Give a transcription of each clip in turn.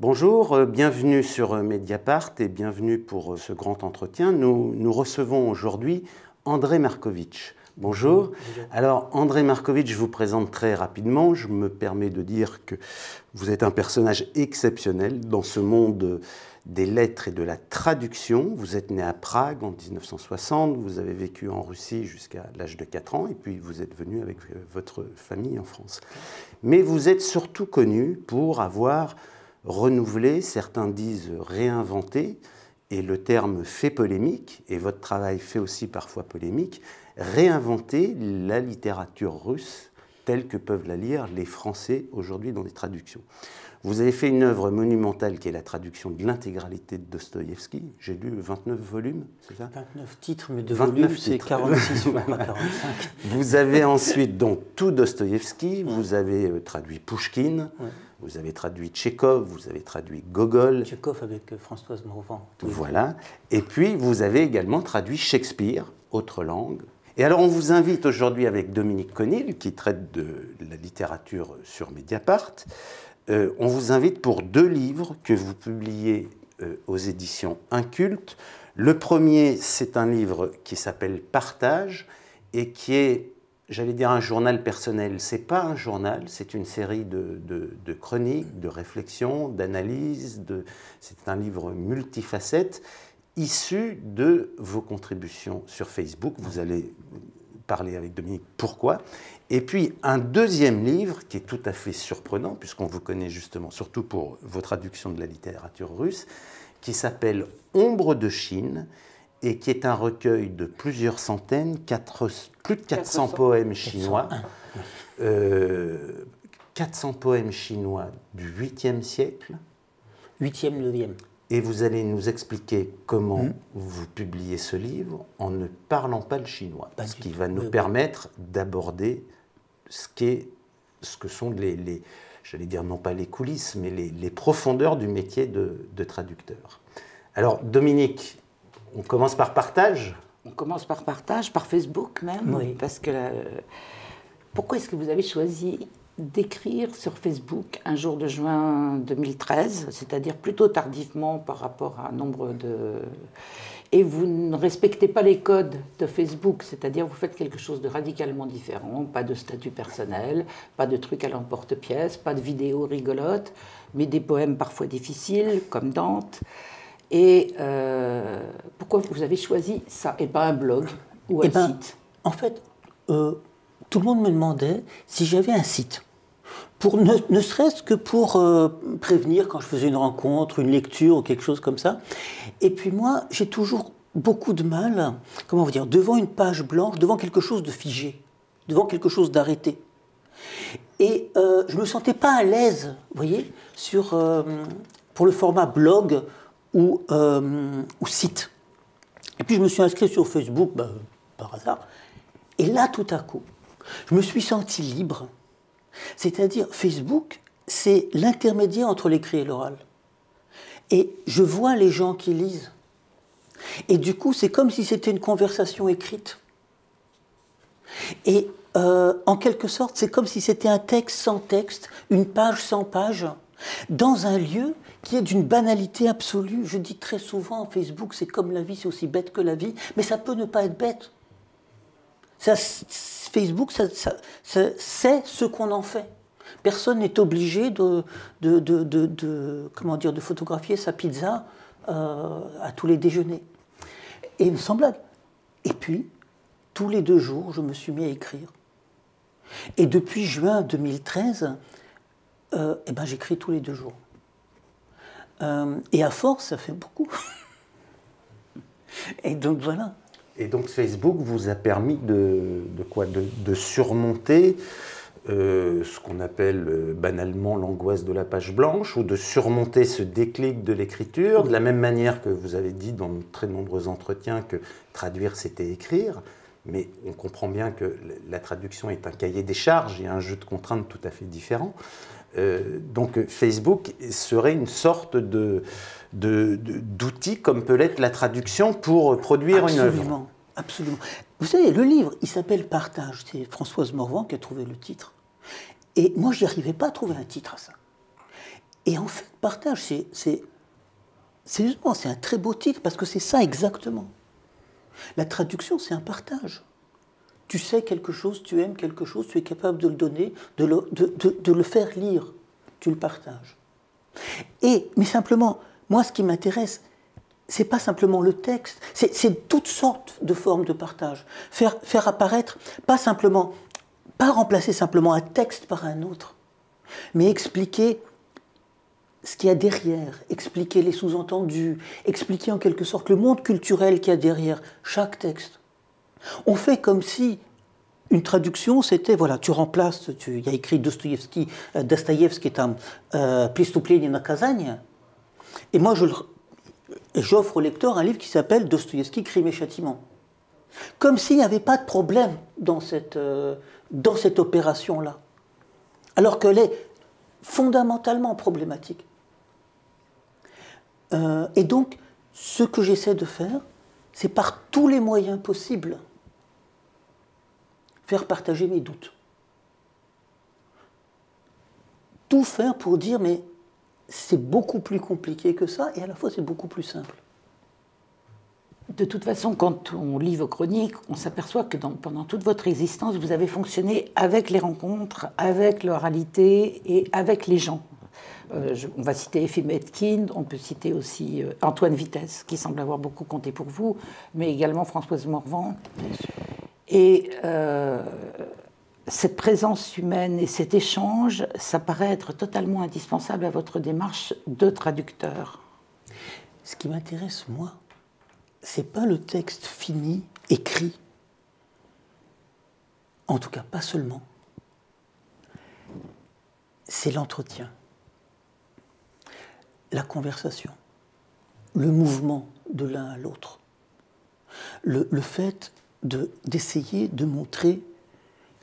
Bonjour, bienvenue sur Mediapart et bienvenue pour ce grand entretien. Nous recevons aujourd'hui André Markovitch. Bonjour. Alors, André Markovitch, je vous présente très rapidement. Je me permets de dire que vous êtes un personnage exceptionnel dans ce monde des lettres et de la traduction. Vous êtes né à Prague en 1960, vous avez vécu en Russie jusqu'à l'âge de 4 ans et puis vous êtes venu avec votre famille en France. Mais vous êtes surtout connu pour avoir renouvelé, certains disent réinventé, et le terme fait polémique, et votre travail fait aussi parfois polémique, réinventer la littérature russe telle que peuvent la lire les Français aujourd'hui dans des traductions. Vous avez fait une œuvre monumentale qui est la traduction de l'intégralité de Dostoïevski. J'ai lu 29 volumes, c'est ça? 29 titres, mais de volumes, c'est 46 ou 45. Vous avez ensuite donc tout Dostoïevski, vous avez traduit Pouchkine, vous avez traduit Tchekhov, vous avez traduit Gogol. Tchekhov avec Françoise Morvan. Voilà. Et puis vous avez également traduit Shakespeare, autre langue. Et alors on vous invite aujourd'hui avec Dominique Conil, qui traite de la littérature sur Mediapart. On vous invite pour 2 livres que vous publiez aux éditions Inculte. Le premier, c'est un livre qui s'appelle Partage et qui est, j'allais dire, un journal personnel. Ce n'est pas un journal, c'est une série de chroniques, de réflexions, d'analyses. C'est un livre multifacette issu de vos contributions sur Facebook. Vous allez parler avec Dominique pourquoi. Et puis un deuxième livre qui est tout à fait surprenant, puisqu'on vous connaît justement surtout pour vos traductions de la littérature russe, qui s'appelle Ombre de Chine, et qui est un recueil de plusieurs centaines, plus de 400 poèmes chinois, 400 poèmes chinois du 8e siècle. 8e, 9e. Et vous allez nous expliquer comment vous publiez ce livre en ne parlant pas le chinois, ce qui va nous permettre d'aborder ce que sont j'allais dire non pas les coulisses, mais les profondeurs du métier de traducteur. Alors Dominique, on commence par Partage? On commence par Partage, par Facebook même, oui. Parce que pourquoi est-ce que vous avez choisi d'écrire sur Facebook un jour de juin 2013, c'est-à-dire plutôt tardivement par rapport à un nombre de... Et vous ne respectez pas les codes de Facebook, c'est-à-dire vous faites quelque chose de radicalement différent, pas de statut personnel, pas de trucs à l'emporte-pièce, pas de vidéos rigolotes, mais des poèmes parfois difficiles, comme Dante. Et pourquoi vous avez choisi ça, et pas un blog ou un site? En fait, tout le monde me demandait si j'avais un site. Ne serait-ce que pour prévenir quand je faisais une rencontre, une lecture ou quelque chose comme ça. Et puis moi, j'ai toujours beaucoup de mal, comment vous dire, devant une page blanche, devant quelque chose de figé, devant quelque chose d'arrêté. Et je ne me sentais pas à l'aise, vous voyez, pour le format blog ou site. Et puis je me suis inscrit sur Facebook, par hasard. Et là, tout à coup, je me suis senti libre. C'est-à-dire, Facebook, c'est l'intermédiaire entre l'écrit et l'oral. Et je vois les gens qui lisent. Et du coup, c'est comme si c'était une conversation écrite. Et en quelque sorte, c'est comme si c'était un texte sans texte, une page sans page, dans un lieu qui est d'une banalité absolue. Je dis très souvent, Facebook, c'est comme la vie, c'est aussi bête que la vie, mais ça peut ne pas être bête. Facebook, c'est ce qu'on en fait. Personne n'est obligé de photographier sa pizza à tous les déjeuners. Et semblable. Et puis, tous les 2 jours, je me suis mis à écrire. Et depuis juin 2013, j'écris tous les 2 jours. Et à force, ça fait beaucoup. Et donc voilà. Et donc Facebook vous a permis de surmonter ce qu'on appelle banalement l'angoisse de la page blanche, ou de surmonter ce déclic de l'écriture, de la même manière que vous avez dit dans de très nombreux entretiens que traduire c'était écrire, mais on comprend bien que la traduction est un cahier des charges et un jeu de contraintes tout à fait différent. Donc Facebook serait une sorte d'outil comme peut l'être la traduction pour produire une œuvre. Absolument. Vous savez, le livre, il s'appelle Partage. C'est Françoise Morvan qui a trouvé le titre. Et moi, je n'y arrivais pas à trouver un titre à ça. Et en fait, partage, c'est un très beau titre, parce que c'est ça exactement. La traduction, c'est un partage. Tu sais quelque chose, tu aimes quelque chose, tu es capable de le donner, de le faire lire. Tu le partages. Mais simplement, moi, ce qui m'intéresse, c'est pas simplement le texte, c'est toutes sortes de formes de partage. Faire apparaître, pas remplacer simplement un texte par un autre, mais expliquer ce qu'il y a derrière, expliquer les sous-entendus, expliquer en quelque sorte le monde culturel qu'il y a derrière chaque texte. On fait comme si une traduction, c'était, voilà, tu remplaces, il y a écrit Dostoïevski tam «Преступление и наказание», et moi j'offre au lecteur un livre qui s'appelle Dostoïevski, Crime et Châtiment. Comme s'il n'y avait pas de problème dans cette opération-là, alors qu'elle est fondamentalement problématique. Et donc, ce que j'essaie de faire, c'est par tous les moyens possibles, faire partager mes doutes. Tout faire pour dire, mais c'est beaucoup plus compliqué que ça, et à la fois c'est beaucoup plus simple. De toute façon, quand on lit vos chroniques, on s'aperçoit que pendant toute votre existence, vous avez fonctionné avec les rencontres, avec l'oralité et avec les gens. On va citer Effie Metkind, on peut citer aussi Antoine Vitesse, qui semble avoir beaucoup compté pour vous, mais également Françoise Morvan. Et cette présence humaine et cet échange, ça paraît être totalement indispensable à votre démarche de traducteur. Ce qui m'intéresse, moi, c'est pas le texte fini, écrit. En tout cas, pas seulement. C'est l'entretien, la conversation, le mouvement de l'un à l'autre, le fait d'essayer de montrer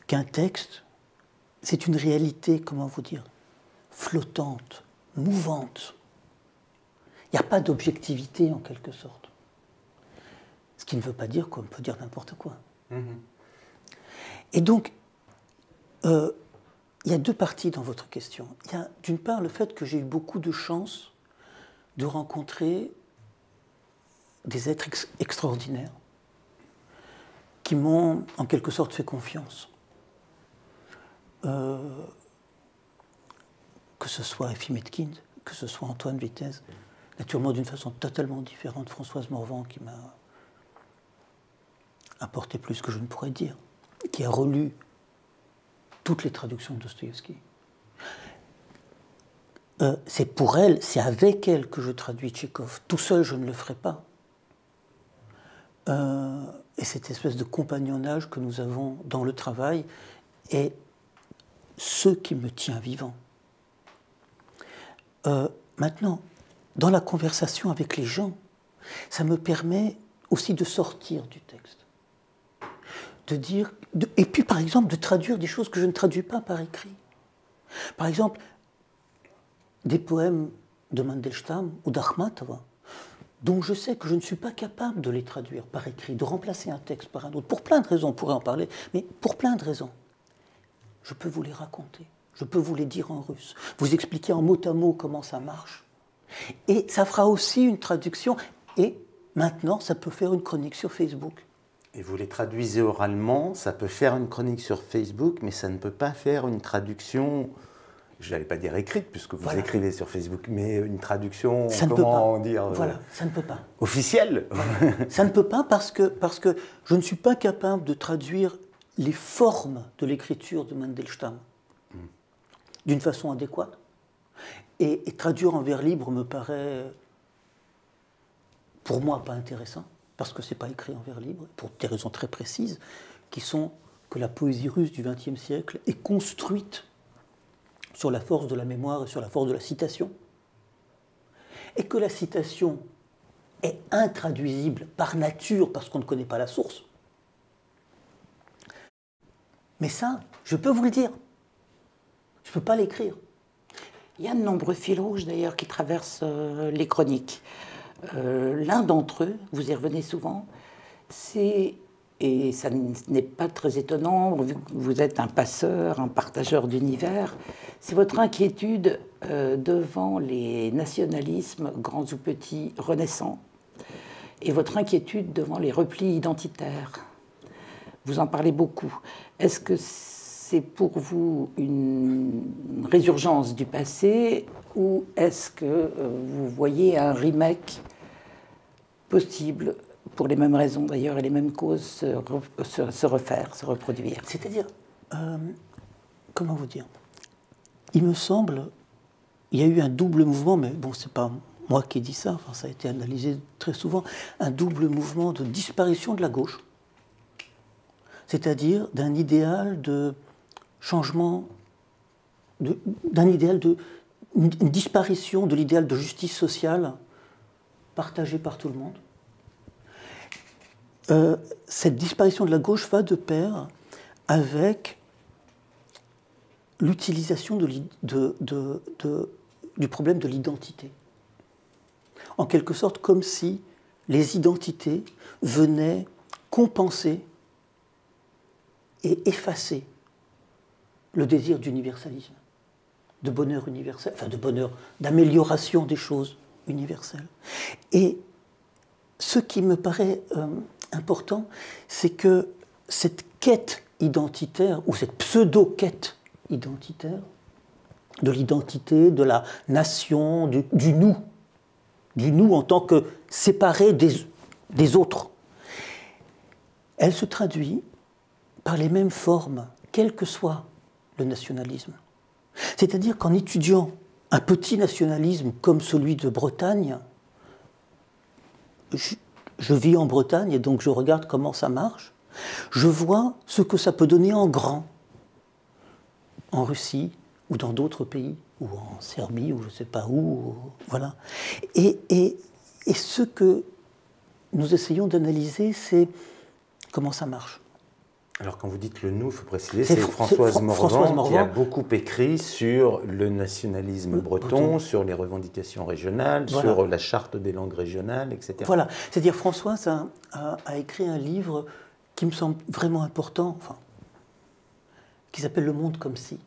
qu'un texte, c'est une réalité, comment vous dire, flottante, mouvante. Il n'y a pas d'objectivité en quelque sorte. Ce qui ne veut pas dire qu'on peut dire n'importe quoi. Et donc, il y a deux parties dans votre question. Il y a d'une part le fait que j'ai eu beaucoup de chance de rencontrer des êtres extraordinaires qui m'ont en quelque sorte fait confiance. Que ce soit Effie Metkind, que ce soit Antoine Vitesse, naturellement d'une façon totalement différente, Françoise Morvan qui m'a apporté plus que je ne pourrais dire, qui a relu toutes les traductions de Dostoïevski. C'est pour elle, c'est avec elle que je traduis Tchekhov. Tout seul, je ne le ferai pas. Et cette espèce de compagnonnage que nous avons dans le travail est ce qui me tient vivant. Maintenant, dans la conversation avec les gens, ça me permet aussi de sortir du texte. Et puis, par exemple, de traduire des choses que je ne traduis pas par écrit. Par exemple, des poèmes de Mandelstam ou d'Akhmatova, dont je sais que je ne suis pas capable de les traduire par écrit, de remplacer un texte par un autre. Pour plein de raisons, on pourrait en parler, mais pour plein de raisons. Je peux vous les raconter, je peux vous les dire en russe, vous expliquer en mot à mot comment ça marche. Et ça fera aussi une traduction, et maintenant, ça peut faire une chronique sur Facebook. Et vous les traduisez oralement, ça peut faire une chronique sur Facebook, mais ça ne peut pas faire une traduction, je n'allais pas dire écrite, puisque vous écrivez sur Facebook, mais une traduction, ça comment dire, ça ne peut pas. Officielle. Ça ne peut pas parce que je ne suis pas capable de traduire les formes de l'écriture de Mandelstam d'une façon adéquate. Et traduire en vers libre me paraît, pour moi, pas intéressant. Parce que ce n'est pas écrit en vers libre, pour des raisons très précises, qui sont que la poésie russe du XXe siècle est construite sur la force de la mémoire et sur la force de la citation, et que la citation est intraduisible par nature parce qu'on ne connaît pas la source. Mais ça, je peux vous le dire, je ne peux pas l'écrire. Il y a de nombreux fils rouges d'ailleurs qui traversent les chroniques. L'un d'entre eux, vous y revenez souvent, c'est et ça n'est pas très étonnant, vu que vous êtes un passeur, un partageur d'univers, c'est votre inquiétude devant les nationalismes, grands ou petits, renaissants, et votre inquiétude devant les replis identitaires. Vous en parlez beaucoup. Est-ce que c'est pour vous une résurgence du passé, ou est-ce que vous voyez un remake possible, pour les mêmes raisons d'ailleurs et les mêmes causes, se refaire, se reproduire? C'est-à-dire, comment vous dire? Il me semble, il y a eu un double mouvement, mais bon, c'est pas moi qui dis ça, enfin, ça a été analysé très souvent, un double mouvement de disparition de la gauche, c'est-à-dire d'un idéal de changement, d'un idéal de une disparition de l'idéal de justice sociale partagé par tout le monde. Cette disparition de la gauche va de pair avec l'utilisation du problème de l'identité. En quelque sorte, comme si les identités venaient compenser et effacer le désir d'universalisme, de bonheur universel, enfin de bonheur, d'amélioration des choses universelles. Et ce qui me paraît important, c'est que cette quête identitaire, ou cette pseudo-quête identitaire, de l'identité, de la nation, du nous en tant que séparé des autres, elle se traduit par les mêmes formes, quel que soit le nationalisme. C'est-à-dire qu'en étudiant un petit nationalisme comme celui de Bretagne, je vis en Bretagne et donc je regarde comment ça marche, je vois ce que ça peut donner en grand, en Russie ou dans d'autres pays, ou en Serbie, ou je ne sais pas où, voilà. Et ce que nous essayons d'analyser, c'est comment ça marche. Alors quand vous dites le nous, il faut préciser, c'est Françoise Morvan qui a beaucoup écrit sur le nationalisme breton, sur les revendications régionales, voilà, sur la charte des langues régionales, etc. Voilà, c'est-à-dire Françoise a écrit un livre qui me semble vraiment important, enfin, qui s'appelle Le Monde comme si,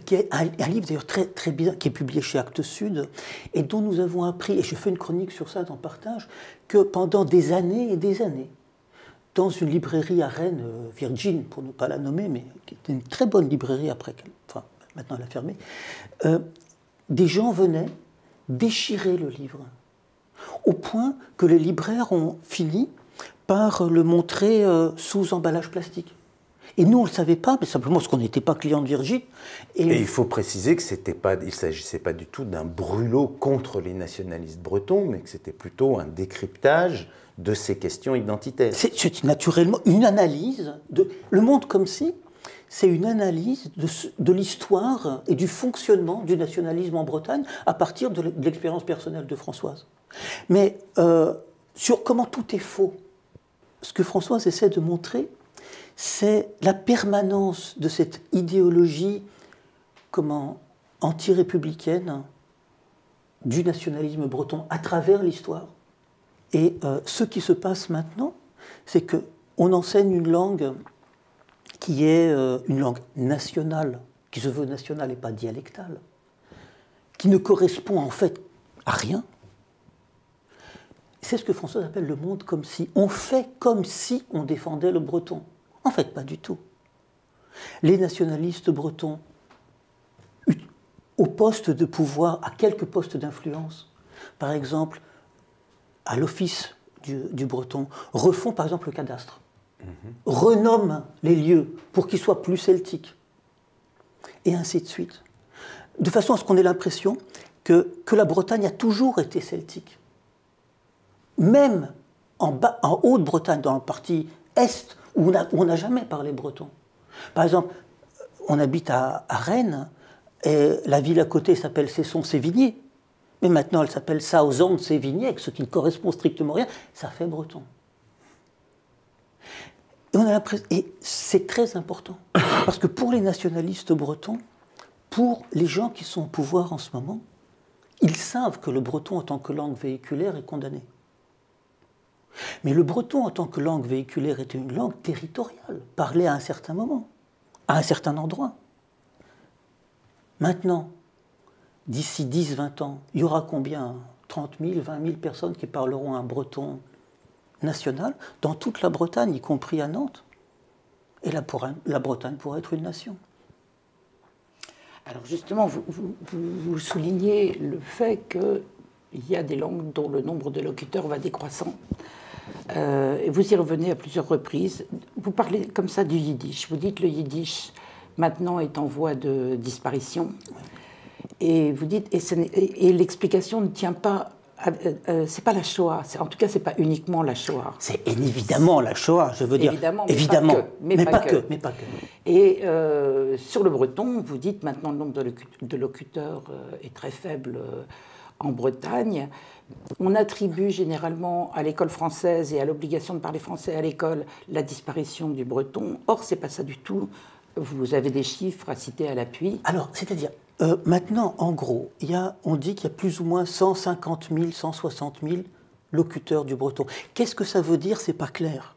qui est un livre d'ailleurs très bien, qui est publié chez Actes Sud, et dont nous avons appris, et je fais une chronique sur ça dans Partage, que pendant des années et des années, dans une librairie à Rennes, Virgin, pour ne pas la nommer, mais qui était une très bonne librairie après, enfin, maintenant elle a fermé, des gens venaient déchirer le livre, au point que les libraires ont fini par le montrer sous emballage plastique. Et nous, on ne le savait pas, mais simplement parce qu'on n'était pas client de Virgin. Et il faut préciser que il ne s'agissait pas du tout d'un brûlot contre les nationalistes bretons, mais que c'était plutôt un décryptage de ces questions identitaires. C'est naturellement une analyse de Le Monde comme si, c'est une analyse de l'histoire et du fonctionnement du nationalisme en Bretagne à partir de l'expérience personnelle de Françoise. Mais sur comment tout est faux, ce que Françoise essaie de montrer, c'est la permanence de cette idéologie anti-républicaine du nationalisme breton à travers l'histoire. Et ce qui se passe maintenant, c'est qu'on enseigne une langue qui est une langue nationale, qui se veut nationale et pas dialectale, qui ne correspond en fait à rien. C'est ce que François appelle le monde comme si. On fait comme si on défendait le breton. En fait, pas du tout. Les nationalistes bretons, au poste de pouvoir, à quelques postes d'influence, par exemple, à l'office du breton, refont par exemple le cadastre, renomment les lieux pour qu'ils soient plus celtiques, et ainsi de suite. De façon à ce qu'on ait l'impression que la Bretagne a toujours été celtique. Même en Haute-Bretagne, dans la partie est, où on n'a jamais parlé breton. Par exemple, on habite à Rennes, et la ville à côté s'appelle Cesson-Sévigné, mais maintenant elle s'appelle Sauzon-Sévigné, ce qui ne correspond strictement à rien, ça fait breton. Et c'est très important, parce que pour les nationalistes bretons, pour les gens qui sont au pouvoir en ce moment, ils savent que le breton en tant que langue véhiculaire est condamné. Mais le breton, en tant que langue véhiculaire, était une langue territoriale, parlée à un certain moment, à un certain endroit. Maintenant, d'ici 10-20 ans, il y aura combien? 30 000, 20 000 personnes qui parleront un breton national dans toute la Bretagne, y compris à Nantes. Et la Bretagne pourrait être une nation. Alors justement, vous soulignez le fait qu'il y a des langues dont le nombre de locuteurs va décroissant. Et vous y revenez à plusieurs reprises. Vous parlez comme ça du yiddish. Vous dites le yiddish maintenant est en voie de disparition. Et vous dites, et l'explication ne tient pas, c'est pas la Shoah, en tout cas c'est pas uniquement la Shoah. C'est évidemment la Shoah, je veux dire. Évidemment, mais pas que. Et sur le breton, vous dites maintenant le nombre de locuteurs est très faible en Bretagne. On attribue généralement à l'école française et à l'obligation de parler français à l'école la disparition du breton. Or, c'est pas ça du tout. Vous avez des chiffres à citer à l'appui. Alors, c'est-à-dire, maintenant, en gros, on dit qu'il y a plus ou moins 150 000, 160 000 locuteurs du breton. Qu'est-ce que ça veut dire? C'est pas clair.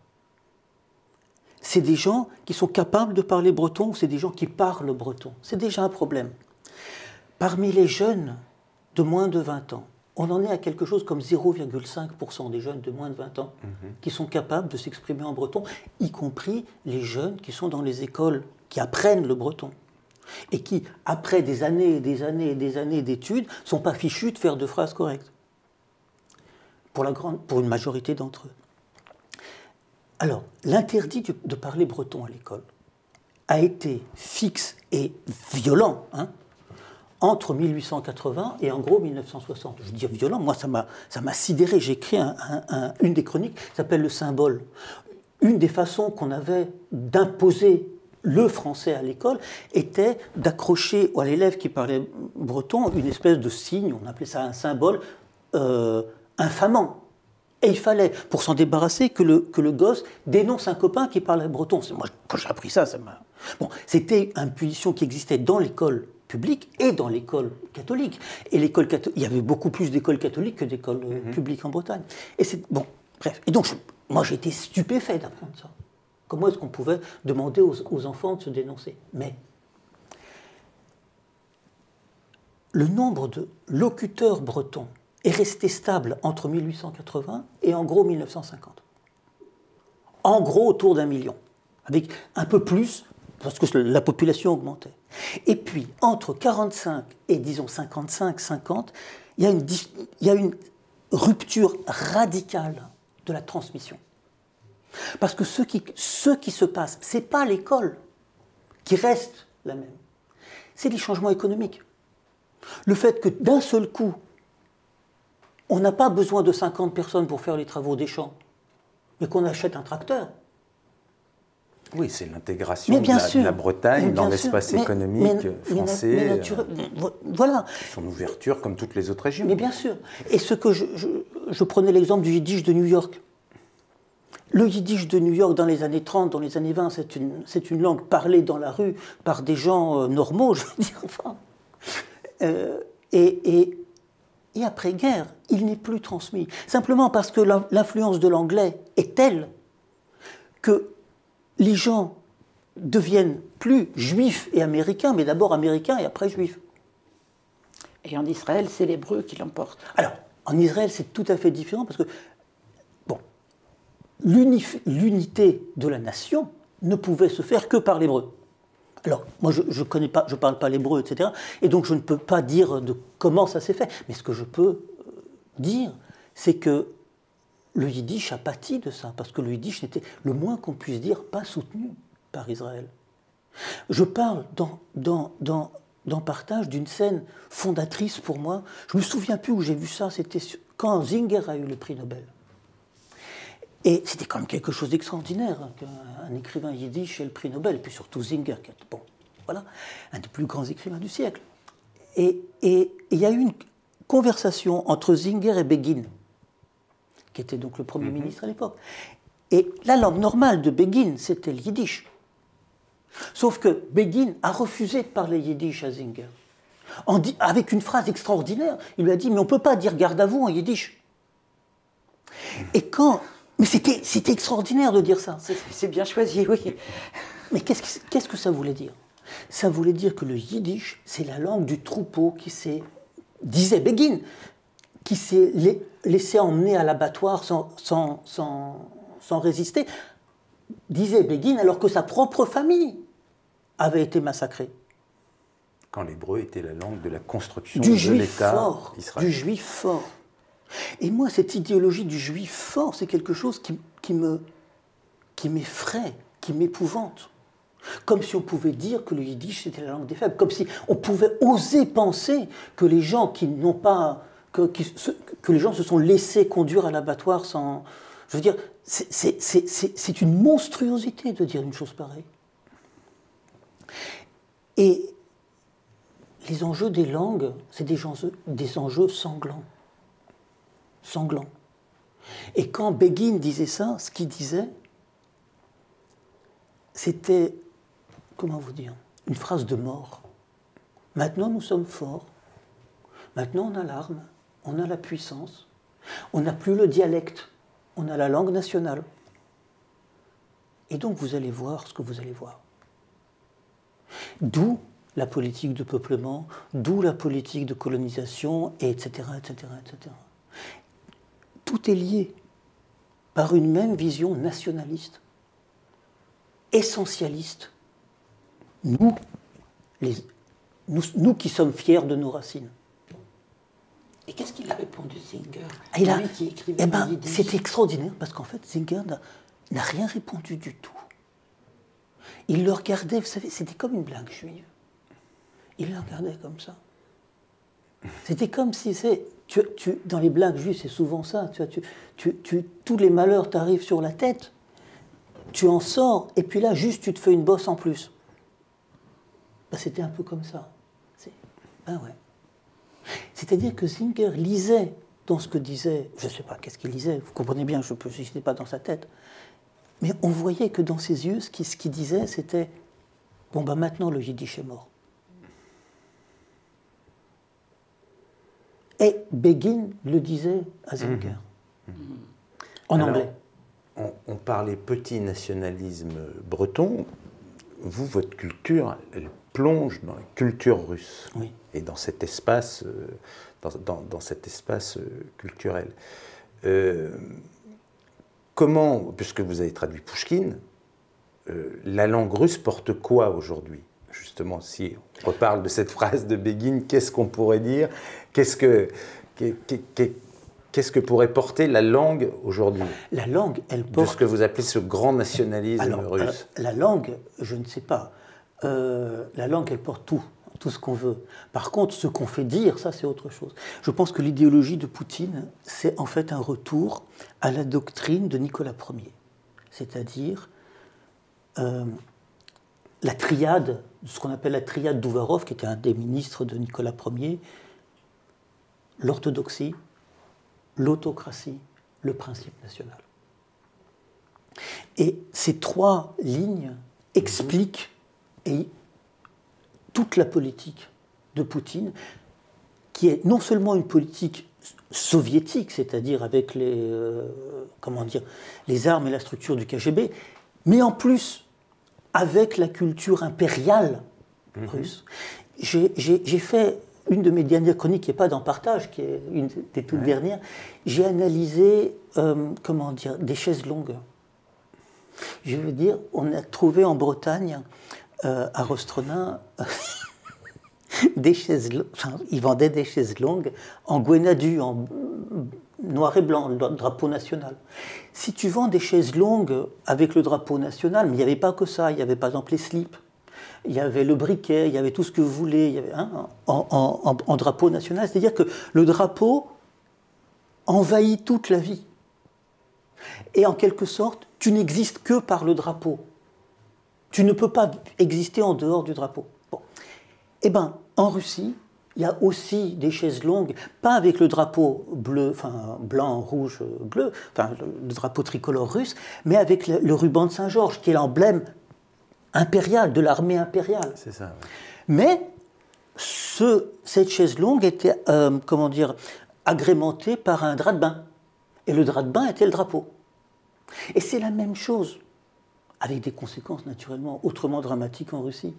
C'est des gens qui sont capables de parler breton ou c'est des gens qui parlent breton? C'est déjà un problème. Parmi les jeunes de moins de 20 ans, on en est à quelque chose comme 0,5% des jeunes de moins de 20 ans qui sont capables de s'exprimer en breton, y compris les jeunes qui sont dans les écoles, qui apprennent le breton. Et qui, après des années et des années et des années d'études, ne sont pas fichus de faire de phrases correctes. Pour une majorité d'entre eux. Alors, l'interdit de parler breton à l'école a été fixe et violent, entre 1880 et en gros 1960. Je dis violent, moi ça m'a sidéré. J'ai écrit une des chroniques qui s'appelle Le Symbole. Une des façons qu'on avait d'imposer le français à l'école était d'accrocher à l'élève qui parlait breton une espèce de signe, on appelait ça un symbole infamant. Et il fallait, pour s'en débarrasser, que le gosse dénonce un copain qui parlait breton. Moi, quand j'ai appris ça, Bon, c'était une punition qui existait dans l'école publique et dans l'école catholique. Et il y avait beaucoup plus d'écoles catholiques que d'écoles publiques en Bretagne. Et bon, bref. Et donc, moi, j'ai été stupéfait d'apprendre ça. Comment est-ce qu'on pouvait demander aux enfants de se dénoncer? Mais le nombre de locuteurs bretons est resté stable entre 1880 et en gros 1950. En gros, autour d'1 million. Avec un peu plus, parce que la population augmentait. Et puis, entre 45 et, disons, 55-50, il y a une rupture radicale de la transmission. Parce que ce qui se passe, ce n'est pas l'école qui reste la même. C'est les changements économiques. Le fait que d'un seul coup, on n'a pas besoin de 50 personnes pour faire les travaux des champs, mais qu'on achète un tracteur. Oui, c'est l'intégration de la Bretagne dans l'espace économique français. Voilà. Son ouverture comme toutes les autres régions. Mais bien sûr. Et ce que je prenais l'exemple du yiddish de New York. Le yiddish de New York dans les années 30, dans les années 20, c'est une langue parlée dans la rue par des gens normaux, je veux dire. Enfin. Et après-guerre, il n'est plus transmis. Simplement parce que l'influence de l'anglais est telle que les gens deviennent plus juifs et américains, mais d'abord américains et après juifs. Et en Israël, c'est l'hébreu qui l'emporte. Alors, en Israël, c'est tout à fait différent parce que, bon, l'unité de la nation ne pouvait se faire que par l'hébreu. Alors, moi, je ne parle pas l'hébreu, etc. Et donc, je ne peux pas dire de comment ça s'est fait. Mais ce que je peux dire, c'est que le yiddish a pâti de ça, parce que le yiddish n'était, le moins qu'on puisse dire, pas soutenu par Israël. Je parle dans Partage d'une scène fondatrice pour moi. Je ne me souviens plus où j'ai vu ça, c'était quand Singer a eu le prix Nobel. Et c'était quand même quelque chose d'extraordinaire, qu'un écrivain yiddish ait le prix Nobel, et puis surtout Singer, qui est, bon, voilà, un des plus grands écrivains du siècle. Et il y a eu une conversation entre Singer et Begin, qui était donc le Premier ministre à l'époque. Et la langue normale de Begin, c'était le yiddish. Sauf que Begin a refusé de parler yiddish à Singer. Avec une phrase extraordinaire, il lui a dit « Mais on ne peut pas dire garde à vous en yiddish ». Et quand Mais c'était extraordinaire de dire ça. C'est bien choisi, oui. Mais qu'est-ce que ça voulait dire? Ça voulait dire que le yiddish, c'est la langue du troupeau disait Begin, qui s'est laissé emmener à l'abattoir sans résister, disait Begin, alors que sa propre famille avait été massacrée. Quand l'hébreu était la langue de la construction du de juif l'État fort, Israël. du juif fort. Et moi, cette idéologie du juif fort, c'est quelque chose qui m'effraie, qui m'épouvante. Comme si on pouvait dire que le yiddish c'était la langue des faibles, comme si on pouvait oser penser que les gens qui n'ont pas, que les gens se sont laissés conduire à l'abattoir sans. Je veux dire, c'est une monstruosité de dire une chose pareille. Et les enjeux des langues, c'est des enjeux sanglants. Sanglants. Et quand Begin disait ça, ce qu'il disait, c'était, comment vous dire, une phrase de mort. Maintenant, nous sommes forts. Maintenant, on a l'arme, on a la puissance. On n'a plus le dialecte, on a la langue nationale. Et donc, vous allez voir ce que vous allez voir. D'où la politique de peuplement, d'où la politique de colonisation, etc., etc., etc. Tout est lié par une même vision nationaliste, essentialiste. Nous qui sommes fiers de nos racines. Et qu'est-ce qu'il a répondu, Singer? C'est extraordinaire, parce qu'en fait, Singer n'a rien répondu du tout. Il le regardait, vous savez, c'était comme une blague juive. Il le regardait comme ça. C'était comme si dans les blagues juives, c'est souvent ça. Tous les malheurs t'arrivent sur la tête, tu en sors, et puis là, juste, tu te fais une bosse en plus. Ben, c'était un peu comme ça. Ben ouais. C'est-à-dire que Singer lisait dans ce que disait, je ne sais pas qu'est-ce qu'il lisait, vous comprenez bien, je n'étais pas dans sa tête, mais on voyait que dans ses yeux, ce qu'il disait, c'était « Bon, ben maintenant, le yiddish est mort ». Et Begin le disait à Singer, en anglais. On parlait petit nationalisme breton. Vous, votre culture, elle plonge dans la culture russe. Oui. Et dans cet espace, dans cet espace culturel. Comment, puisque vous avez traduit Pouchkine, la langue russe porte quoi aujourd'hui? Justement, si on reparle de cette phrase de Begin, qu'est-ce qu'on pourrait dire? Qu'est-ce que pourrait porter la langue aujourd'hui? La langue, elle porte... De ce que vous appelez ce grand nationalisme russe. La langue, je ne sais pas. La langue, elle porte tout ce qu'on veut. Par contre, ce qu'on fait dire, ça, c'est autre chose. Je pense que l'idéologie de Poutine, c'est en fait un retour à la doctrine de Nicolas Ier. C'est-à-dire la triade, ce qu'on appelle la triade d'Ouvarov, qui était un des ministres de Nicolas Ier, l'orthodoxie, l'autocratie, le principe national. Et ces trois lignes expliquent toute la politique de Poutine, qui est non seulement une politique soviétique, c'est-à-dire avec les armes et la structure du KGB, mais en plus avec la culture impériale russe. J'ai fait une de mes dernières chroniques, qui n'est pas dans Partage, qui est une des toutes dernières, j'ai analysé des chaises longues. Je veux dire, on a trouvé en Bretagne, à Rostronin, des chaises longues, ils vendaient des chaises longues en Gwenadu, en noir et blanc, le drapeau national. Si tu vends des chaises longues avec le drapeau national, mais il n'y avait pas que ça, il y avait par exemple les slips, il y avait le briquet, il y avait tout ce que vous voulez, il y avait, en drapeau national, c'est-à-dire que le drapeau envahit toute la vie. Et en quelque sorte, tu n'existes que par le drapeau. Tu ne peux pas exister en dehors du drapeau. Bon. Eh bien, en Russie, il y a aussi des chaises longues, pas avec le drapeau bleu, blanc, rouge, bleu, le drapeau tricolore russe, mais avec le ruban de Saint-Georges, qui est l'emblème impérial, de l'armée impériale. C'est ça. Oui. Mais cette chaise longue était, agrémentée par un drap de bain. Et le drap de bain était le drapeau. Et c'est la même chose, avec des conséquences naturellement autrement dramatiques en Russie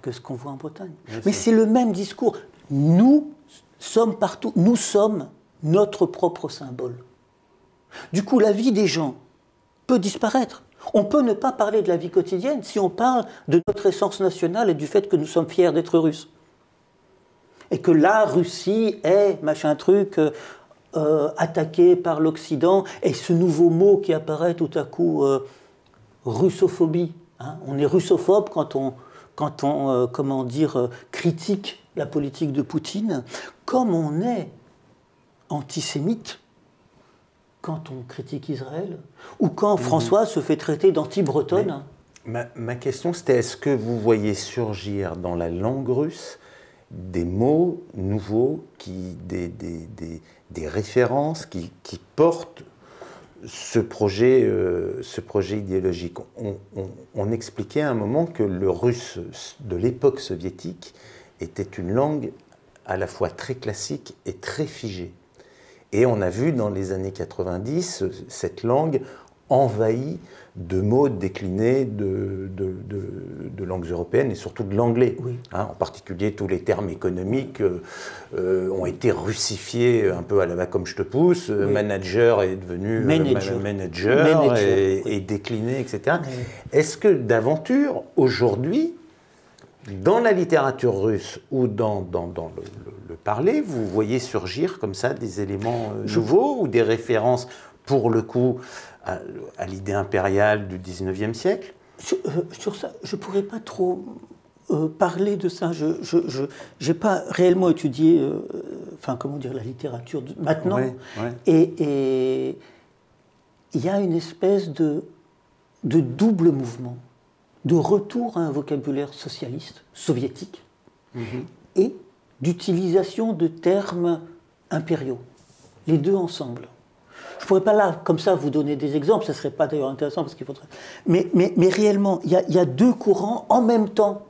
que ce qu'on voit en Bretagne. Mais c'est le même discours. Nous sommes partout, nous sommes notre propre symbole. Du coup, la vie des gens peut disparaître. On peut ne pas parler de la vie quotidienne si on parle de notre essence nationale et du fait que nous sommes fiers d'être Russes. Et que la Russie est, machin truc, attaquée par l'Occident, et ce nouveau mot qui apparaît tout à coup, russophobie. Hein. On est russophobe quand on comment dire, critique la politique de Poutine, comme on est antisémite quand on critique Israël, ou quand François se fait traiter d'anti-bretonne. Ma question, c'était, est-ce que vous voyez surgir dans la langue russe des mots nouveaux, des références qui portent ce projet idéologique? On expliquait à un moment que le russe de l'époque soviétique était une langue à la fois très classique et très figée. Et on a vu dans les années 90 cette langue envahie de mots déclinés de langues européennes et surtout de l'anglais. Oui. Hein, en particulier, tous les termes économiques ont été russifiés un peu à la va comme je te pousse. Oui. Manager est devenu manager et décliné, etc. Oui. Est-ce que d'aventure, aujourd'hui, dans la littérature russe ou dans le parler, vous voyez surgir comme ça des éléments nouveaux ou des références, pour le coup, à l'idée impériale du XIXe siècle? Sur ça, je ne pourrais pas trop parler de ça. Je n'ai pas réellement étudié la littérature maintenant. Oui, oui. Et il y a une espèce de double mouvement, de retour à un vocabulaire socialiste, soviétique, et d'utilisation de termes impériaux. Les deux ensemble. Je ne pourrais pas là, comme ça, vous donner des exemples, ça ne serait pas d'ailleurs intéressant parce qu'il faudrait... Mais réellement, il y a deux courants en même temps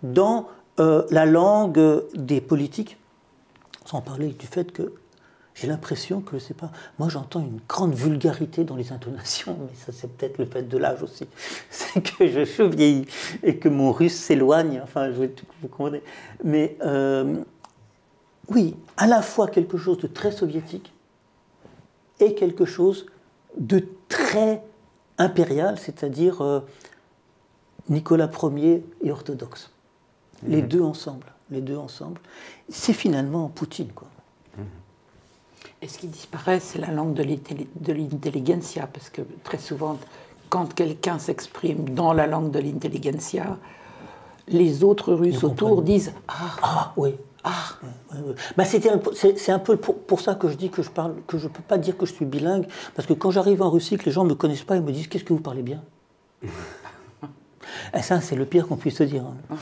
dans la langue des politiques, sans parler du fait que j'ai l'impression que, je ne sais pas, moi j'entends une grande vulgarité dans les intonations, mais ça c'est peut-être le fait de l'âge aussi. C'est que je vieillis et que mon russe s'éloigne, enfin, vous comprenez. Mais oui, à la fois quelque chose de très soviétique, et quelque chose de très impérial, c'est-à-dire Nicolas Ier et orthodoxe. Les deux ensemble. C'est finalement Poutine, quoi. Et ce qui disparaît, c'est la langue de l'intelligentsia, parce que très souvent, quand quelqu'un s'exprime dans la langue de l'intelligentsia, les autres Russes autour disent « Ah, oui ». Ah, bah c'est un peu pour ça que je dis que je peux pas dire que je suis bilingue, parce que quand j'arrive en Russie, que les gens me connaissent pas, ils me disent qu'est-ce que vous parlez bien. Et ça, c'est le pire qu'on puisse se dire. Hein.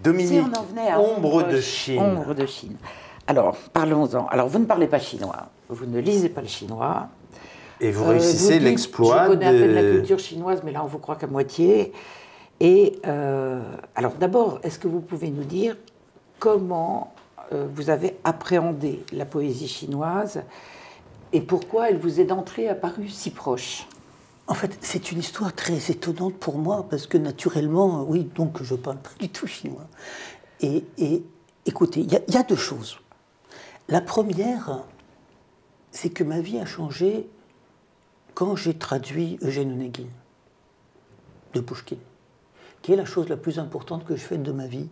Dominique, si on en venait à Ombre de Chine. Ombre de Chine. Alors, parlons-en. Alors, vous ne parlez pas chinois, vous ne lisez pas le chinois. Et vous réussissez l'exploit de... Je connais un peu de la culture chinoise, mais là, on vous croit qu'à moitié. Et alors d'abord, est-ce que vous pouvez nous dire comment vous avez appréhendé la poésie chinoise et pourquoi elle vous est d'entrée apparue si proche? En fait, c'est une histoire très étonnante pour moi, parce que naturellement, oui, donc je ne parle pas du tout chinois. Et écoutez, il y a deux choses. La première, c'est que ma vie a changé quand j'ai traduit Eugène Onegin de Pouchkine, qui est la chose la plus importante que je fais de ma vie.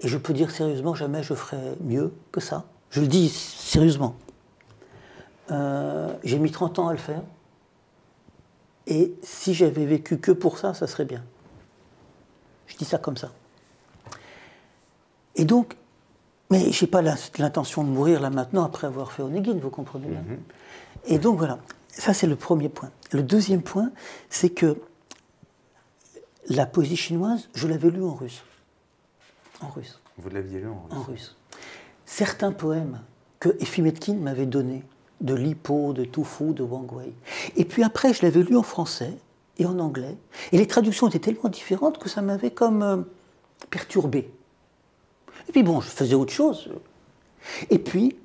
Et je peux dire sérieusement, jamais je ferai mieux que ça. Je le dis sérieusement. J'ai mis 30 ans à le faire. Et si j'avais vécu que pour ça, ça serait bien. Je dis ça comme ça. Et donc, mais je n'ai pas l'intention de mourir là maintenant après avoir fait Onegin, vous comprenez bien. Et donc voilà, ça c'est le premier point. Le deuxième point, c'est que la poésie chinoise, je l'avais lue en russe. En russe. Vous l'aviez lu en russe? En russe. Certains poèmes que Efimetkin m'avait donnés, de Li Po, de Tu Fu, de Wang Wei. Et puis après, je l'avais lu en français et en anglais. Et les traductions étaient tellement différentes que ça m'avait comme perturbé. Et puis bon, je faisais autre chose. Et puis,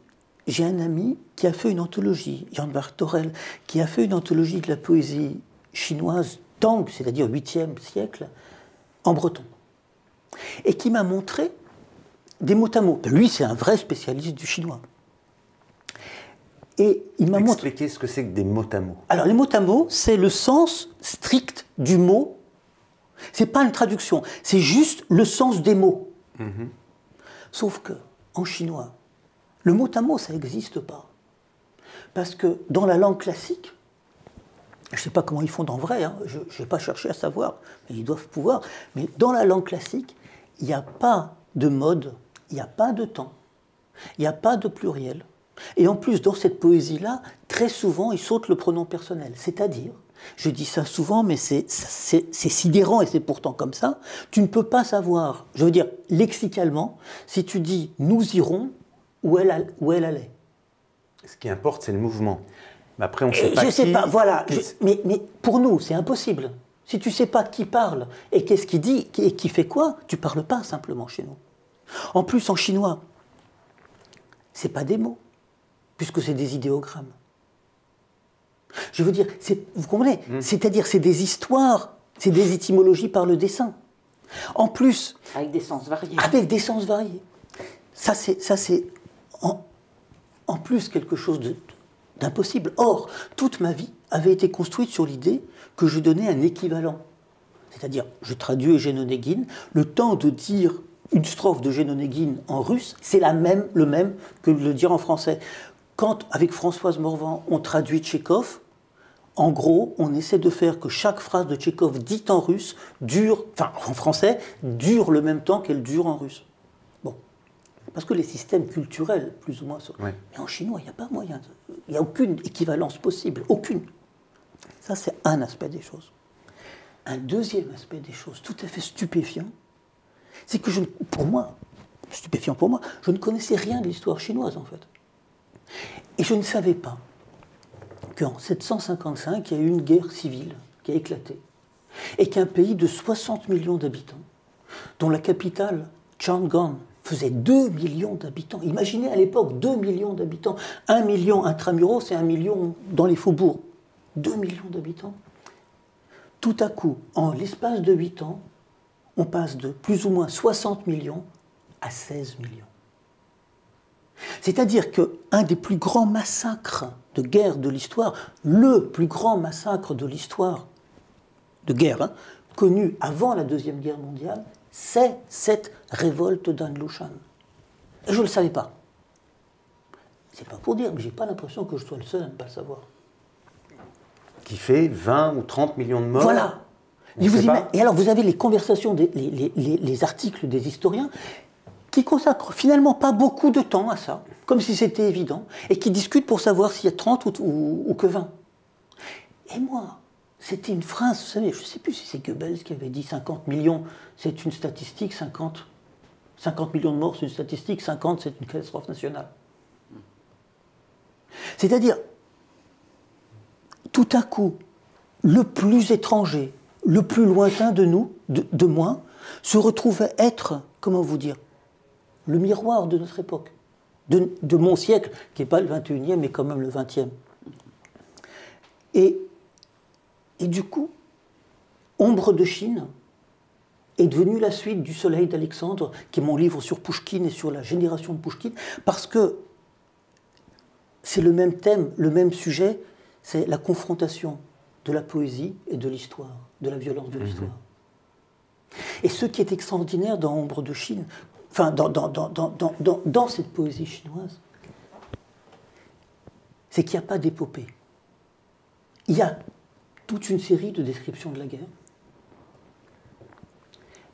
j'ai un ami qui a fait une anthologie, Jan Bartorel, qui a fait une anthologie de la poésie chinoise Tang, c'est-à-dire 8e siècle, en breton. Et qui m'a montré des mots à mots. Lui, c'est un vrai spécialiste du chinois. Et il m'a montré... Expliquez ce que c'est que des mots à mots. Alors, les mots à mots, c'est le sens strict du mot. C'est pas une traduction, c'est juste le sens des mots. Sauf que, en chinois, le mot à mot, ça n'existe pas. Parce que dans la langue classique, je ne sais pas comment ils font en vrai, hein, je n'ai pas cherché à savoir, mais ils doivent pouvoir, mais dans la langue classique, il n'y a pas de mode, il n'y a pas de temps, il n'y a pas de pluriel. Et en plus, dans cette poésie-là, très souvent, il saute le pronom personnel. C'est-à-dire, je dis ça souvent, mais c'est sidérant et c'est pourtant comme ça, tu ne peux pas savoir, je veux dire, lexicalement, si tu dis « nous irons », où elle allait. Ce qui importe, c'est le mouvement. Mais après, on ne sait pas Je ne sais pas, voilà. qui... Mais pour nous, c'est impossible. Si tu ne sais pas qui parle et qu'est-ce qu'il dit et qui fait quoi, tu ne parles pas simplement chez nous. En plus, en chinois, ce n'est pas des mots, puisque c'est des idéogrammes. Je veux dire, vous comprenez? C'est-à-dire, c'est des histoires, c'est des étymologies par le dessin. En plus... Avec des sens variés. Avec des sens variés. Ça, c'est en plus quelque chose d'impossible. Or, toute ma vie avait été construite sur l'idée que je donnais un équivalent. C'est-à-dire, je traduis Eugène Onegin, le temps de dire une strophe de Eugène Onegin en russe, c'est le même que de le dire en français. Quand, avec Françoise Morvan, on traduit Tchekhov, en gros, on essaie de faire que chaque phrase de Tchekhov dite en russe dure, enfin en français, dure le même temps qu'elle dure en russe. Bon. Parce que les systèmes culturels, plus ou moins, sont... Ouais. Mais en chinois, il n'y a pas moyen. Il n'y a aucune équivalence possible. Aucune. Ça, c'est un aspect des choses. Un deuxième aspect des choses, tout à fait stupéfiant, c'est que stupéfiant pour moi, je ne connaissais rien de l'histoire chinoise, en fait. Et je ne savais pas qu'en 755, il y a eu une guerre civile qui a éclaté. Et qu'un pays de 60 millions d'habitants, dont la capitale, Chang'an, faisait 2 millions d'habitants. Imaginez à l'époque 2 millions d'habitants. 1 million intramuros et 1 million dans les faubourgs. 2 millions d'habitants. Tout à coup, en l'espace de 8 ans, on passe de plus ou moins 60 millions à 16 millions. C'est-à-dire qu'un des plus grands massacres de guerre de l'histoire, le plus grand massacre de l'histoire de guerre, connu avant la Deuxième Guerre mondiale, c'est cette révolte d'An-Lushan. Et je ne le savais pas. C'est pas pour dire, mais je n'ai pas l'impression que je sois le seul à ne pas le savoir. Qui fait 20 ou 30 millions de morts. Voilà. Et alors, vous avez les conversations, les articles des historiens qui consacrent finalement pas beaucoup de temps à ça, comme si c'était évident, et qui discutent pour savoir s'il y a 30 ou que 20. Et moi, c'était une phrase, vous savez, je ne sais plus si c'est Goebbels qui avait dit 50 millions, c'est une statistique, 50 millions de morts, c'est une statistique, 50, c'est une catastrophe nationale. C'est-à-dire, tout à coup, le plus étranger, le plus lointain de nous, de moi, se retrouvait être, comment vous dire, le miroir de notre époque, de mon siècle, qui n'est pas le 21e, mais quand même le 20e. Et du coup, Ombre de Chine est devenue la suite du Soleil d'Alexandre, qui est mon livre sur Pouchkine et sur la génération de Pouchkine, parce que c'est le même thème, le même sujet, c'est la confrontation de la poésie et de l'histoire, de la violence de l'histoire. Et ce qui est extraordinaire dans Ombre de Chine, enfin dans cette poésie chinoise, c'est qu'il n'y a pas d'épopée. Il y a toute une série de descriptions de la guerre,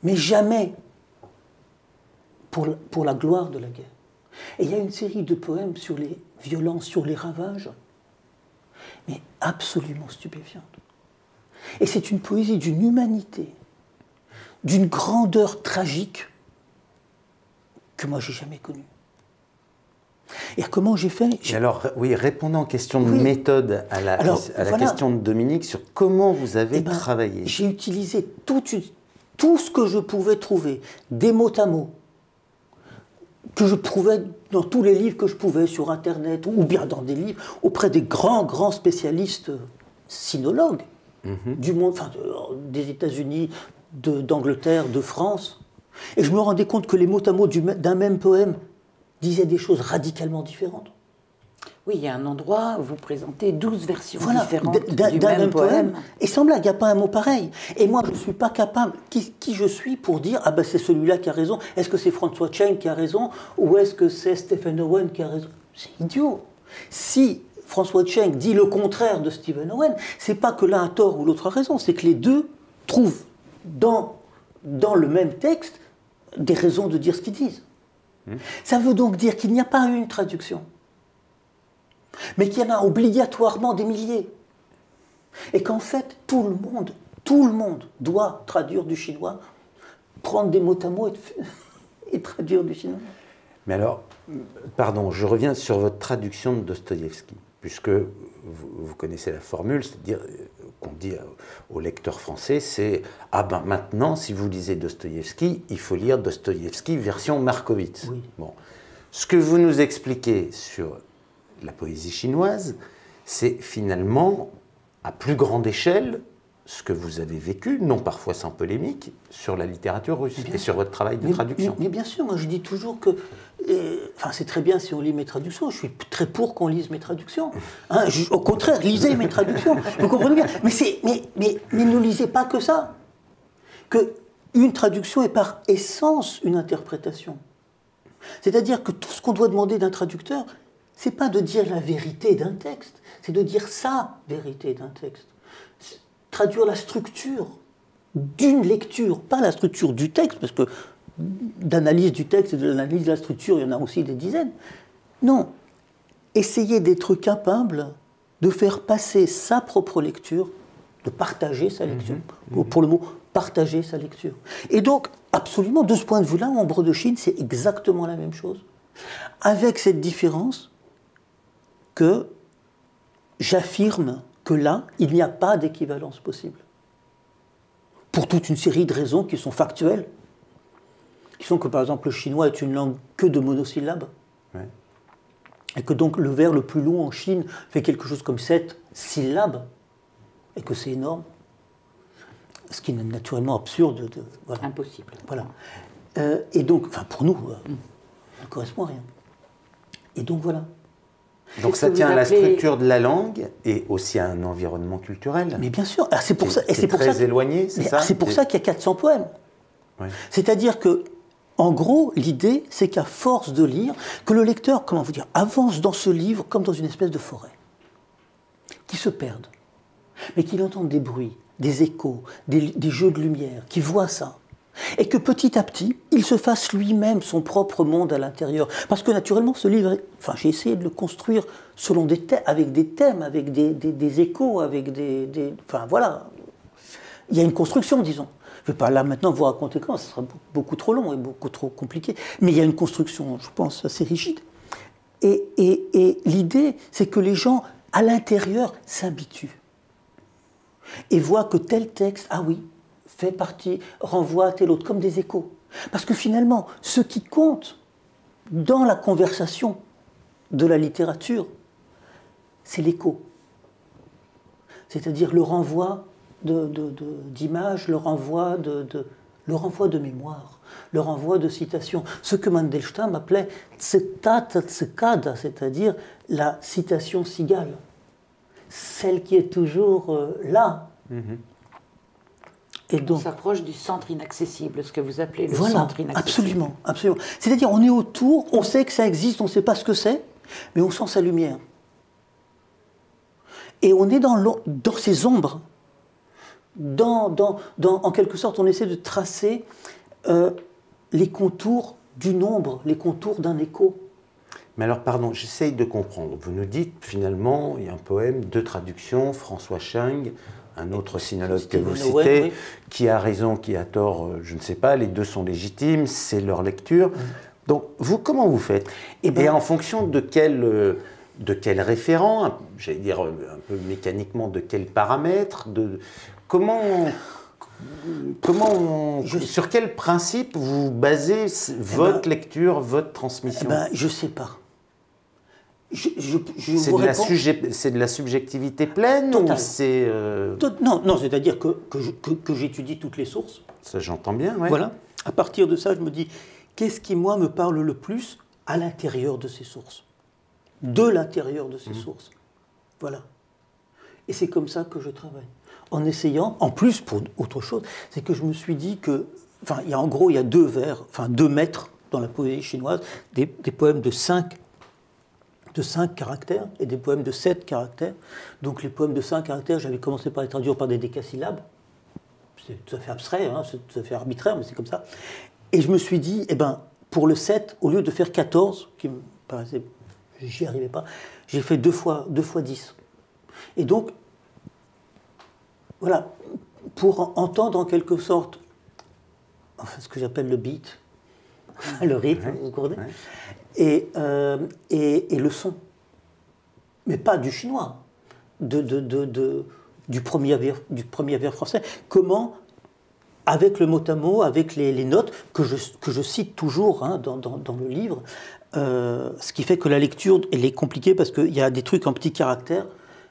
mais jamais pour la gloire de la guerre. Et il y a une série de poèmes sur les violences, sur les ravages, mais absolument stupéfiante. Et c'est une poésie d'une humanité, d'une grandeur tragique que moi j'ai jamais connue. Et comment j'ai fait Et alors, oui, répondant en question de méthode à la question de Dominique sur comment vous avez travaillé. J'ai utilisé tout ce que je pouvais trouver, des mots à mots, que je trouvais dans tous les livres que je pouvais, sur Internet, ou bien dans des livres, auprès des grands spécialistes sinologues du monde, enfin, des États-Unis, d'Angleterre, de France. Et je me rendais compte que les mots à mots d'un même poème disaient des choses radicalement différentes. Oui, il y a un endroit où vous présentez 12 versions Voilà, différentes du d'un même poème. Et sans blague, il n'y a pas un mot pareil. Et moi, je ne suis pas capable, qui je suis pour dire, ah ben c'est celui-là qui a raison, est-ce que c'est François Cheng qui a raison, ou est-ce que c'est Stephen Owen qui a raison? C'est idiot. Si François Cheng dit le contraire de Stephen Owen, c'est pas que l'un a tort ou l'autre a raison, c'est que les deux trouvent dans le même texte des raisons de dire ce qu'ils disent. Ça veut donc dire qu'il n'y a pas une traduction, mais qu'il y en a obligatoirement des milliers. Et qu'en fait, tout le monde doit traduire du chinois, prendre des mots à mots et traduire du chinois. Mais alors, pardon, je reviens sur votre traduction de Dostoïevski, puisque vous connaissez la formule, c'est-à-dire qu'on dit aux lecteurs français, c'est « Ah ben maintenant, si vous lisez Dostoïevski, il faut lire Dostoïevski version Markovitz. Oui. » Bon. Ce que vous nous expliquez sur la poésie chinoise, c'est finalement, à plus grande échelle, ce que vous avez vécu, non parfois sans polémique, sur la littérature russe et sur votre travail de traduction. Mais bien sûr, moi je dis toujours que, enfin c'est très bien si on lit mes traductions, je suis très pour qu'on lise mes traductions. Hein, au contraire, lisez mes traductions, vous comprenez bien. Mais ne lisez pas que ça. Que une traduction est par essence une interprétation. C'est-à-dire que tout ce qu'on doit demander d'un traducteur, c'est pas de dire la vérité d'un texte, c'est de dire sa vérité d'un texte. Traduire la structure d'une lecture, pas la structure du texte, parce que d'analyse du texte et de l'analyse de la structure, il y en a aussi des dizaines. Non, essayer d'être capable de faire passer sa propre lecture, de partager sa lecture, pour le mot partager sa lecture. Et donc, absolument, de ce point de vue-là, Ombre de Chine, c'est exactement la même chose, avec cette différence que j'affirme que là, il n'y a pas d'équivalence possible. Pour toute une série de raisons qui sont factuelles, qui sont que, par exemple, le chinois est une langue que de monosyllabes, Ouais. et que donc le vers le plus long en Chine fait quelque chose comme 7 syllabes, et que c'est énorme. Ce qui est naturellement absurde. Voilà. Impossible. Voilà. Et donc, enfin, pour nous, ça ne correspond à rien. Et donc, voilà. Donc ça tient à la structure de la langue et aussi à un environnement culturel. Mais bien sûr, c'est pour ça. C'est très éloigné, c'est ça? C'est pour ça qu'il y a 400 poèmes. Ouais. C'est-à-dire que, en gros, l'idée, c'est qu'à force de lire, que le lecteur, comment vous dire, avance dans ce livre comme dans une espèce de forêt, qui se perde, mais qu'il entende des bruits, des échos, des jeux de lumière, qu'il voit ça. Et que petit à petit, il se fasse lui-même son propre monde à l'intérieur. Parce que naturellement, ce livre, enfin, j'ai essayé de le construire selon avec des thèmes, avec des échos, avec enfin voilà. Il y a une construction, disons. Je ne vais pas là maintenant vous raconter comment, ce sera beaucoup trop long et beaucoup trop compliqué. Mais il y a une construction, je pense, assez rigide. Et l'idée, c'est que les gens, à l'intérieur, s'habituent. Et voient que tel texte, ah oui, fait partie, renvoie à tel autre, comme des échos. Parce que finalement, ce qui compte dans la conversation de la littérature, c'est l'écho. C'est-à-dire le renvoi d'images, le renvoi de mémoire, le renvoi de citations. Ce que Mandelstam appelait citata cicada, c'est-à-dire la citation cigale. Celle qui est toujours là. Et donc, on s'approche du centre inaccessible, ce que vous appelez le centre inaccessible. Absolument, absolument. C'est-à-dire, on est autour, on sait que ça existe, on ne sait pas ce que c'est, mais on sent sa lumière. Et on est dans ces ombres. En quelque sorte, on essaie de tracer les contours d'une ombre, les contours d'un écho. Mais alors, pardon, j'essaye de comprendre. Vous nous dites, finalement, il y a un poème, 2 traductions, François Cheng, un autre sinologue que vous citez, oui. Qui a raison, qui a tort, je ne sais pas, les deux sont légitimes, c'est leur lecture. Donc, vous, comment vous faites? Et en fonction de quel référent, j'allais dire un peu mécaniquement, de quel paramètre, comment Sur quel principe vous basez votre lecture, votre transmission? Je ne sais pas. C'est de la subjectivité pleine ou c'est... Non, c'est-à-dire que j'étudie toutes les sources. Ça, j'entends bien, oui. Voilà. À partir de ça, je me dis, qu'est-ce qui, moi, me parle le plus à l'intérieur de ces sources? De l'intérieur de ces sources. Voilà. Et c'est comme ça que je travaille. En essayant, en plus, pour autre chose, c'est que je me suis dit que, il y a deux maîtres dans la poésie chinoise, des poèmes de 5 caractères et des poèmes de 7 caractères. Donc les poèmes de 5 caractères, j'avais commencé par les traduire par des décasyllabes. C'est tout à fait abstrait, c'est tout à fait arbitraire, mais c'est comme ça. Et je me suis dit, pour le 7, au lieu de faire 14, qui me paraissait, j'y arrivais pas, j'ai fait 2 fois 10. Et donc, voilà, pour entendre en quelque sorte, ce que j'appelle le beat, le rythme, vous comprenez, et le son, mais pas du chinois, du premier vers français. Comment, avec le mot à mot, avec les notes que je cite toujours dans le livre, ce qui fait que la lecture elle est compliquée parce qu'il y a des trucs en petits caractères,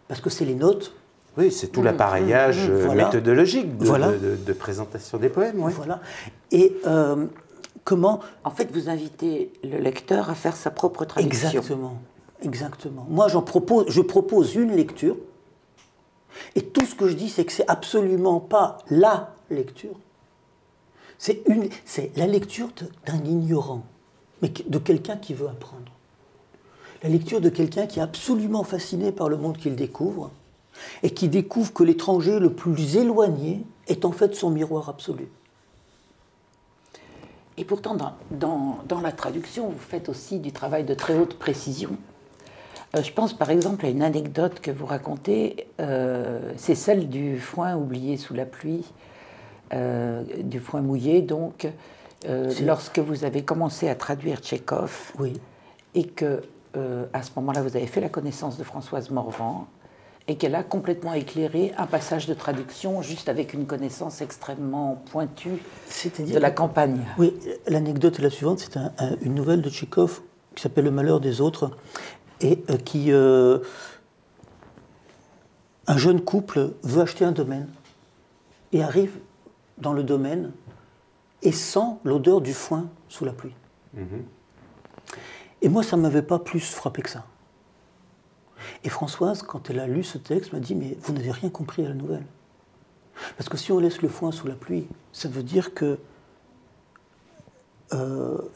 parce que c'est les notes. Oui, c'est tout l'appareillage méthodologique de présentation des poèmes. Oui. Voilà. Et comment... En fait, vous invitez le lecteur à faire sa propre traduction. Exactement. Moi, je propose une lecture, et tout ce que je dis, c'est que c'est absolument pas la lecture. C'est la lecture d'un ignorant, mais de quelqu'un qui veut apprendre. La lecture de quelqu'un qui est absolument fasciné par le monde qu'il découvre, et qui découvre que l'étranger le plus éloigné est en fait son miroir absolu. Et pourtant, dans la traduction, vous faites aussi du travail de très haute précision. Je pense par exemple à une anecdote que vous racontez, c'est celle du foin oublié sous la pluie, du foin mouillé, donc, lorsque vous avez commencé à traduire Tchekhov, et que à ce moment-là, vous avez fait la connaissance de Françoise Morvan, et qu'elle a complètement éclairé un passage de traduction juste avec une connaissance extrêmement pointue de la campagne. Oui, l'anecdote est la suivante, c'est une nouvelle de Tchekhov qui s'appelle « Le malheur des autres », et un jeune couple veut acheter un domaine, et arrive dans le domaine et sent l'odeur du foin sous la pluie. Et moi, ça ne m'avait pas plus frappé que ça. Et Françoise, quand elle a lu ce texte, m'a dit « Mais vous n'avez rien compris à la nouvelle. Parce que si on laisse le foin sous la pluie, ça veut dire que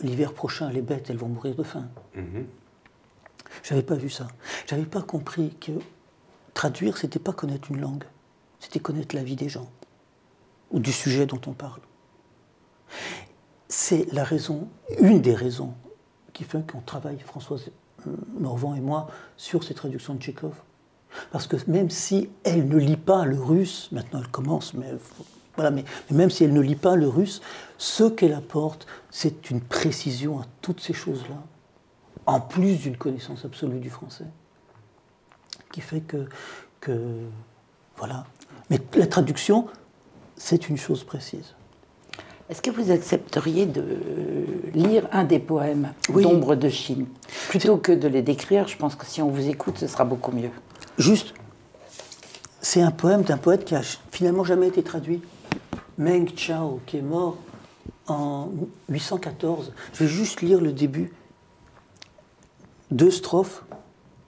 l'hiver prochain, les bêtes, elles vont mourir de faim. » Je n'avais pas vu ça. Je n'avais pas compris que traduire, ce n'était pas connaître une langue. C'était connaître la vie des gens, ou du sujet dont on parle. C'est la raison, une des raisons, qui fait qu'on travaille, Françoise Morvan et moi, sur ces traductions de Tchekhov. Parce que même si elle ne lit pas le russe, maintenant elle commence, mais même si elle ne lit pas le russe, ce qu'elle apporte, c'est une précision à toutes ces choses-là, en plus d'une connaissance absolue du français, qui fait que voilà. Mais la traduction, c'est une chose précise. Est-ce que vous accepteriez de lire un des poèmes d'Ombre de Chine? Plutôt que de les décrire, je pense que si on vous écoute, ce sera beaucoup mieux. Juste, c'est un poème d'un poète qui a finalement jamais été traduit. Meng Chao, qui est mort en 814. Je vais juste lire le début. 2 strophes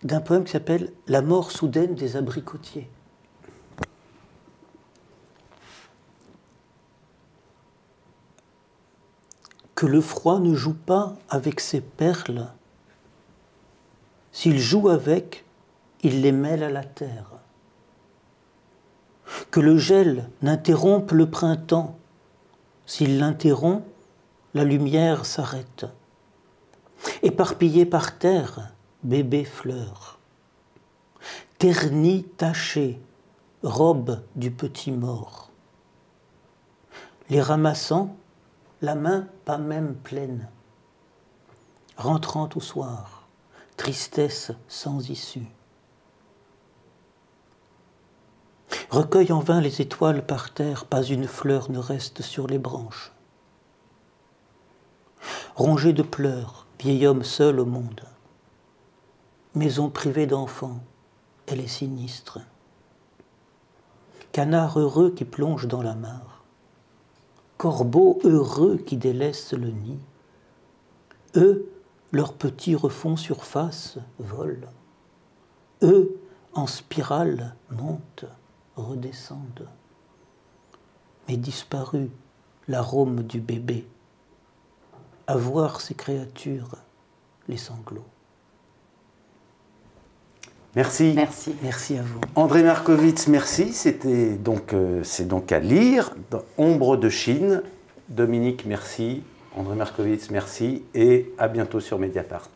d'un poème qui s'appelle « La mort soudaine des abricotiers ». Que le froid ne joue pas avec ses perles. S'il joue avec, il les mêle à la terre. Que le gel n'interrompe le printemps. S'il l'interrompt, la lumière s'arrête. Éparpillé par terre, bébé fleur. Terni taché, robe du petit mort. Les ramassant, la main pas même pleine. Rentrant au soir, tristesse sans issue. Recueille en vain les étoiles par terre, pas une fleur ne reste sur les branches. Rongé de pleurs, vieil homme seul au monde. Maison privée d'enfants, elle est sinistre. Canard heureux qui plonge dans la mare. Corbeaux heureux qui délaissent le nid. Eux, leurs petits refont surface, volent. Eux, en spirale, montent, redescendent. Mais disparu l'arôme du bébé. À voir ces créatures, les sanglots. Merci. Merci. Merci à vous. André Markovits, merci. C'est donc à lire. Dans Ombre de Chine. Dominique, merci. André Markovits, merci. Et à bientôt sur Mediapart.